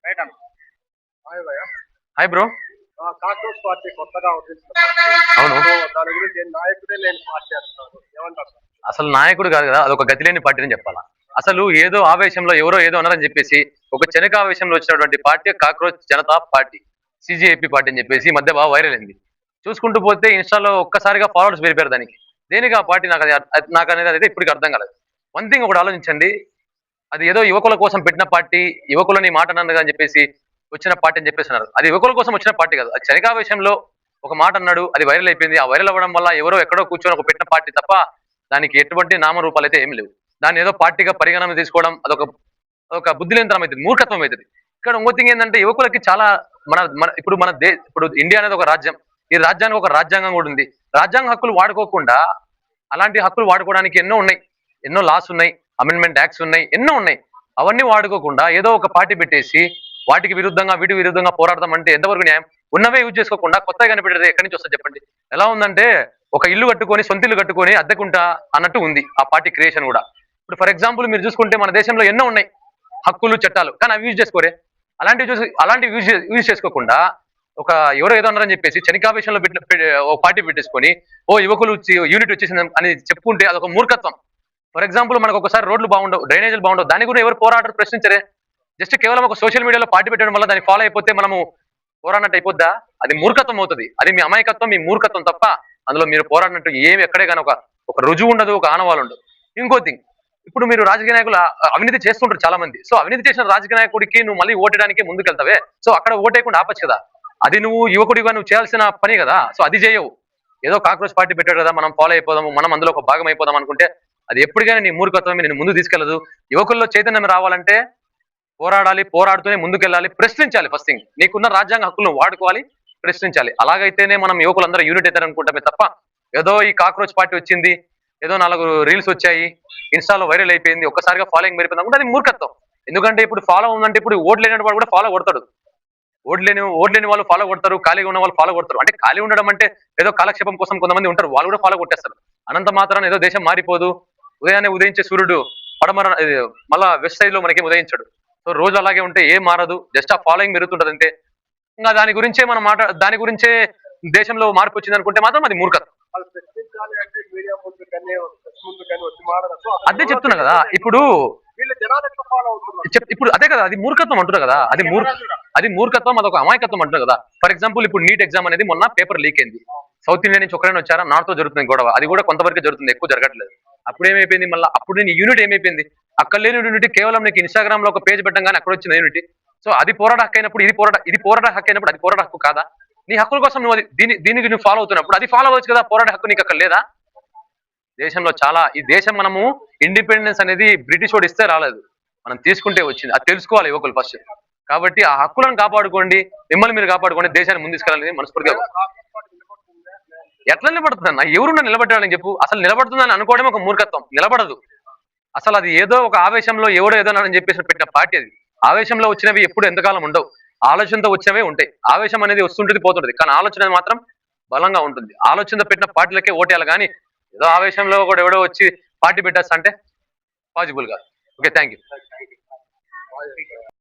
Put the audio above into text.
Right అన్న. Hi భయ్య. Hi bro. Congress party కొత్తగా వచ్చింది. అవును. దాని గురించి నాయకుడే లేని పార్టీ అంటున్నారు, ఏమంటారు సార్? అసలు నాయకుడు కాదు కదా, అదొక గతి లేని పార్టీ అని చెప్పాలా. అసలు ఏదో ఆవేశంలో ఎవరో ఏదో అన్నారని చెప్పేసి ఒక చెనక ఆవేశంలో వచ్చినటువంటి party cockroach Janata party, CJP party అని చెప్పేసి ఈ మధ్య బాగా వైరల్ అయింది. చూసుకుంటూ పోతే ఇన్స్టాలో ఒక్కసారిగా ఫాలోవర్స్ పెరిపారు దానికి. దేనికి ఆ పార్టీ నాకు అనేది అయితే ఇప్పటికి అర్థం కాలేదు. వన్ థింగ్ ఒకటి ఆలోచించండి, అది ఏదో యువకుల కోసం పెట్టిన పార్టీ, యువకులని మాట అన్నది అని చెప్పేసి వచ్చిన పార్టీ అని చెప్పేస్తున్నారు. అది యువకుల కోసం వచ్చిన పార్టీ కాదు, అది శనికావేశంలో ఒక మాట అన్నాడు, అది వైరల్ అయిపోయింది. ఆ వైరల్ అవ్వడం వల్ల ఎవరో ఎక్కడో కూర్చొని ఒక పెట్టిన పార్టీ తప్ప దానికి ఎటువంటి నామరూపాలు అయితే ఏమి లేవు. దాన్ని ఏదో పార్టీగా పరిగణన తీసుకోవడం అదొక ఒక బుద్ధిలేనితనం అవుతుంది, మూర్ఖత్వం అవుతుంది. ఇక్కడ ఇంకో థింగ్ ఏంటంటే యువకులకి చాలా మన మన ఇప్పుడు మన ఇప్పుడు ఇండియా అనేది ఒక రాజ్యం. ఈ రాజ్యానికి ఒక రాజ్యాంగం కూడా ఉంది. రాజ్యాంగ హక్కులు వాడుకోకుండా అలాంటి హక్కులు వాడుకోవడానికి ఎన్నో ఉన్నాయి, ఎన్నో లాస్ ఉన్నాయి, అమెండ్మెంట్ యాక్ట్స్ ఉన్నాయి, ఎన్నో ఉన్నాయి. అవన్నీ వాడుకోకుండా ఏదో ఒక పార్టీ పెట్టేసి వాటికి విరుద్ధంగా వీటికి విరుద్ధంగా పోరాడదాం అంటే ఎంతవరకు న్యాయం? ఉన్నవే యూజ్ చేసుకోకుండా కొత్తగా కనిపెట్టేది ఎక్కడి నుంచి వస్తుంది చెప్పండి? ఎలా ఉందంటే ఒక ఇల్లు కట్టుకొని సొంత ఇల్లు కట్టుకొని అద్దెకుంటా అన్నట్టు ఉంది ఆ పార్టీ క్రియేషన్ కూడా. ఇప్పుడు ఫర్ ఎగ్జాంపుల్ మీరు చూసుకుంటే మన దేశంలో ఎన్నో ఉన్నాయి హక్కులు చట్టాలు, కానీ అవి యూజ్ చేసుకోరే. అలాంటివి యూజ్ చేసుకోకుండా ఒక ఎవరో ఏదో అన్నారని చెప్పేసి శనికావేశంలో ఒక పార్టీ పెట్టేసుకొని ఓ యువకులు యూనిట్ వచ్చేసింది అని చెప్పుకుంటే అదొక మూర్ఖత్వం. ఫర్ ఎగ్జాంపుల్ మనకు ఒకసారి రోడ్లు బాగుండవు, డ్రైనేజీలు బాగుండవు, దాని గురించి ఎవరు పోరాటాలు ప్రశ్నించరే. జస్ట్ కేవలం ఒక సోషల్ మీడియాలో పార్టీ పెట్టడం వల్ల దాన్ని ఫాలో అయిపోతే మనము పోరాడినట్టు అయిపోద్దా? అది మూర్ఖత్వం అవుతుంది. అది మీ అమాయకత్వం, మీ మూర్ఖత్వం తప్ప అందులో మీరు పోరాడినట్టు ఏమి ఎక్కడే కానీ ఒక రుజువు ఉండదు, ఒక ఆనవాళ్ళు ఉండదు. ఇంకో థింగ్, ఇప్పుడు మీరు రాజకీయ నాయకులు అవినీతి చేస్తుంటారు చాలా మంది. సో అవినీతి చేసిన రాజకీయ నాయకుడికి నువ్వు మళ్ళీ ఓటేయడానికి ముందుకెళ్తావే, సో అక్కడ ఓటేయకుండా ఆపచ్చు కదా. అది నువ్వు యువకుడిగా నువ్వు చేయాల్సిన పని కదా. సో అది చేయవు. ఏదో కాక్రోచ్ పార్టీ పెట్టాడు కదా మనం ఫాలో అయిపోదాము, మనం అందులో ఒక భాగం అయిపోదాం అనుకుంటే అది ఎప్పటికైనా నీ మూర్ఖత్వం నేను ముందు తీసుకెళ్లదు. యువకుల్లో చైతన్యం రావాలంటే పోరాడాలి, పోరాడుతూనే ముందుకెళ్ళాలి, ప్రశ్నించాలి. ఫస్ట్ థింగ్, నీకున్న రాజ్యాంగ హక్కులను వాడుకోవాలి, ప్రశ్నించాలి. అలాగైతేనే మనం యువకులందరూ యూనిట్ అవుతారు అనుకుంటామే తప్ప ఏదో ఈ కాక్రోచ్ పార్టీ వచ్చింది, ఏదో 4 రీల్స్ వచ్చాయి, ఇన్స్టాలో వైరల్ అయిపోయింది, ఒక్కసారిగా ఫాలోయింగ్ పెరిపోయింది అనుకుంటే అది మూర్ఖత్వం. ఎందుకంటే ఇప్పుడు ఫాలో ఉందంటే ఇప్పుడు ఓట్లు లేని వాడు కూడా ఫాలో కొడతాడు. ఓట్లేని వాళ్ళు ఫాలో కొడతారు, ఖాళీగా ఉన్న వాళ్ళు ఫాలో కొడతారు. అంటే ఖాళీ ఉండడం అంటే ఏదో కాలక్షేపం కోసం కొంతమంది ఉంటారు, వాళ్ళు కూడా ఫాలో కొట్టేస్తారు. అనంత మాత్రాన ఏదో దేశం మారిపోదు. ఉదయాన్నే ఉదయించే సూర్యుడు పడమర మళ్ళా వెస్ట్ సైడ్ లో మనకి ఉదయించాడు. సో రోజు అలాగే ఉంటే ఏం మారదు, జస్ట్ ఆ ఫాలోయింగ్ పెరుగుతుంటది అంతే. ఇంకా దాని గురించే దేశంలో మార్పు వచ్చింది అనుకుంటే మాత్రం అది మూర్ఖత్వం. అదే చెప్తున్నా కదా. ఇప్పుడు అదే కదా, అది మూర్ఖత్వం అంటున్నా కదా. అది మూర్ఖత్వం, అదొక అమాయకత్వం అంటున్నా కదా. ఫర్ ఎగ్జాంపుల్ ఇప్పుడు నీట్ ఎగ్జామ్ అనేది మొన్న పేపర్ లీక్ అయింది. సౌత్ ఇండియా నుంచి ఒకరైనా వచ్చారా? నార్త్ తో జరుగుతుంది గొడవ, అది కూడా కొంతవరకు జరుగుతుంది, ఎక్కువ జరగట్లేదు. అప్పుడు ఏమైపోయింది, మళ్ళీ అప్పుడు నీ యూనిట్ ఏమైపోయింది? అక్కడ లేని యూనిటీ కేవలం నీకు ఇన్స్టాగ్రామ్ లో ఒక పేజ్ పెట్టంగానే అక్కడ వచ్చిన యూనిటీ. సో అది పోరాట హక్కు అయినప్పుడు ఇది పోరాట హక్కు అయినప్పుడు అది పోరాట హక్కు కాదా? నీ హక్కుల కోసం నువ్వు దీనికి నువ్వు ఫాలో అవుతున్నప్పుడు అది ఫాలో అవ్వచ్చు కదా. పోరాట హక్కు నీకు అక్కడ లేదా? దేశంలో చాలా, ఈ దేశం మనము ఇండిపెండెన్స్ అనేది బ్రిటిష్ వాడు ఇస్తే రాలేదు, మనం తీసుకుంటే వచ్చింది. అది తెలుసుకోవాలి యువకులు ఫస్ట్. కాబట్టి ఆ హక్కులను కాపాడుకోండి, మిమ్మల్ని మీరు కాపాడుకోండి, దేశాన్ని ముందు తీసుకెళ్ళాలని మనస్ఫూర్తిగా. ఎట్లా నిలబడుతుంది అన్న? ఎవరున్నా నిలబెట్టాలని చెప్పు. అసలు నిలబడుతుందని అనుకోవడం ఒక మూర్ఖత్వం. నిలబడదు అసలు. అది ఏదో ఒక ఆవేశంలో ఎవడో ఏదో అని చెప్పేసి పెట్టిన పార్టీ అది. ఆవేశంలో వచ్చినవి ఎప్పుడు ఎంతకాలం ఉండవు, ఆలోచనతో వచ్చినవే ఉంటాయి. ఆవేశం అనేది వస్తుంటుంది పోతుంటది, కానీ ఆలోచన మాత్రం బలంగా ఉంటుంది. ఆలోచనతో పెట్టిన పార్టీలకే ఓటేయాలి, కానీ ఏదో ఆవేశంలో కూడా ఎవడో వచ్చి పార్టీ పెట్టేస్తా అంటే పాజిబుల్ కాదు. Okay, thank you.